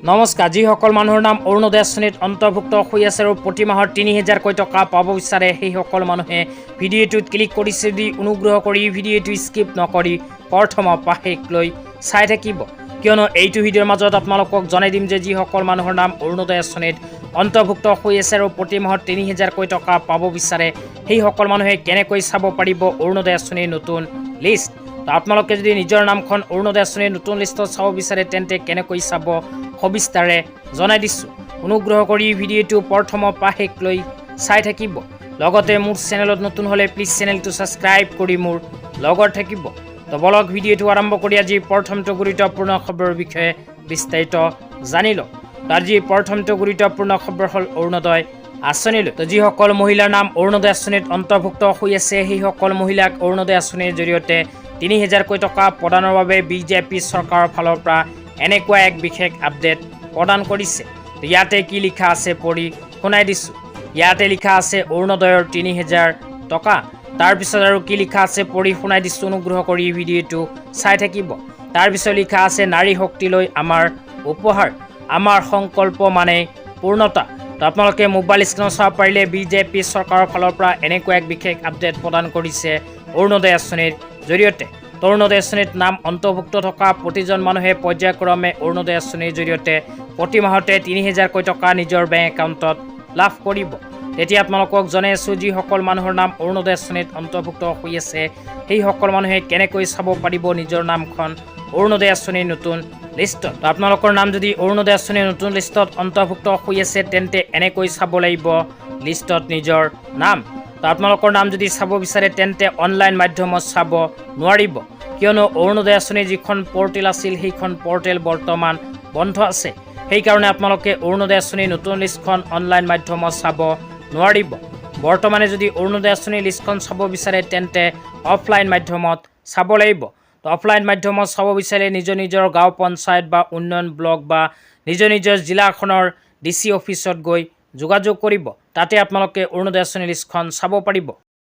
নমস্কাৰ, যিসকল মানুহৰ নাম অৰুণোদয় আঁচনিত অন্তৰ্ভুক্ত হৈ আছে আৰু প্ৰতি মাহৰ ৩,০০০কৈ টকা পাব বিচাৰে সেইসকল মানুহে ভিডিঅ'টোত ক্লিক কৰিছে যদি অনুগ্ৰহ কৰি ভিডিঅ'টো স্কিপ নকৰি প্ৰথমৰ পৰা শেষলৈ চাই থাকিব, কিয়নো এইটো ভিডিঅ'ৰ মাজত আপোনালোকক জনাই দিম যে যিসকল মানুহৰ নাম অৰুণোদয় আঁচনিত অন্তৰ্ভুক্ত হৈ আছে আৰু প্ৰতি মাহত ৩,০০০কৈ টকা পাব বিচাৰে সেইসকল মানুহে কেনেকৈ চাব পাৰিব অৰুণোদয় আঁচনিৰ নতুন লিষ্ট। তো আপোনালোকে যদি নিজৰ নামখন অৰুণোদয় আঁচনিৰ নতুন লিষ্টত চাব বিচাৰে তেন্তে কেনেকৈ চাব সবিস্তাৰে জনাই দিছোঁ। অনুগ্ৰহ কৰি ভিডিঅ'টো প্ৰথমৰ পৰা শেষলৈ চাই থাকিব। লগতে মোৰ চেনেলত নতুন হ'লে প্লিজ চেনেলটো ছাবস্ক্ৰাইব কৰি মোৰ লগত থাকিব। তো বলক ভিডিঅ'টো আৰম্ভ কৰি আজি প্ৰথমটো গুৰুত্বপূৰ্ণ খবৰৰ বিষয়ে বিস্তাৰিত জানি লওঁ। আজি প্ৰথমটো গুৰুত্বপূৰ্ণ খবৰ হ'ল অৰুণোদয় আঁচনিলৈ। তো যিসকল মহিলাৰ নাম অৰুণোদয় আঁচনিত অন্তৰ্ভুক্ত হৈ আছে সেইসকল মহিলাক অৰুণোদয় আঁচনিৰ জৰিয়তে ৩,০০০কৈ টকা প্ৰদানৰ বাবে বিজেপি চৰকাৰৰ ফালৰ পৰা এনেকুৱা এক বিশেষ আপডেট প্ৰদান কৰিছে। তো ইয়াতে কি লিখা আছে পঢ়ি শুনাই দিছোঁ। ইয়াতে লিখা আছে অৰুণোদয়ৰ ৩,০০০ টকা। তাৰপিছত আৰু কি লিখা আছে পঢ়ি শুনাই দিছোঁ, অনুগ্ৰহ কৰি ভিডিঅ'টো চাই থাকিব। তাৰপিছত লিখা আছে নাৰী শক্তিলৈ আমাৰ উপহাৰ, আমাৰ সংকল্প মানে পূৰ্ণতা। তো আপোনালোকে মোবাইল স্ক্ৰীণত চাব পাৰিলে বিজেপি চৰকাৰৰ ফালৰ পৰা এনেকুৱা এক বিশেষ আপডেট প্ৰদান কৰিছে অৰুণোদয় আঁচনিৰ জৰিয়তে। অৰুণোদয় আঁচনিত নাম অন্তৰ্ভুক্ত থকা প্ৰতিজন মানুহে পৰ্যায়ক্ৰমে অৰুণোদয় আঁচনিৰ জৰিয়তে প্ৰতি মাহতে ৩,০০০কৈ টকা নিজৰ বেংক একাউণ্টত লাভ কৰিব। তেতিয়া আপোনালোকক জনাই আছোঁ, যিসকল মানুহৰ নাম অৰুণোদয় আঁচনিত অন্তৰ্ভুক্ত হৈ আছে সেইসকল মানুহে কেনেকৈ চাব পাৰিব নিজৰ নামখন অৰুণোদয় আঁচনিৰ নতুন লিষ্টত। আপোনালোকৰ নাম যদি অৰুণোদয় আঁচনিৰ নতুন লিষ্টত অন্তৰ্ভুক্ত হৈ আছে তেন্তে এনেকৈ চাব লাগিব লিষ্টত নিজৰ নাম। তো আপোনালোকৰ নাম যদি চাব বিচাৰে তেন্তে অনলাইন মাধ্যমত চাব নোৱাৰিব, কিয়নো অৰুণোদয় আঁচনিৰ যিখন পৰ্টেল আছিল সেইখন পৰ্টেল বৰ্তমান বন্ধ আছে। সেইকাৰণে আপোনালোকে অৰুণোদয় আঁচনিৰ নতুন লিষ্টখন অনলাইন মাধ্যমত চাব নোৱাৰিব। বৰ্তমানে যদি অৰুণোদয় আঁচনিৰ লিষ্টখন চাব বিচাৰে তেন্তে অফলাইন মাধ্যমত চাব লাগিব। তো অফলাইন মাধ্যমত চাব বিচাৰিলে নিজৰ নিজৰ গাঁও পঞ্চায়ত বা উন্নয়ন ব্লক বা নিজৰ নিজৰ জিলাখনৰ DC অফিচত গৈ যোগাযোগ কৰিব। তাতে আপোনালোকে অৰুণোদয় আঁচনিৰ লিষ্টখন চাব পাৰিব।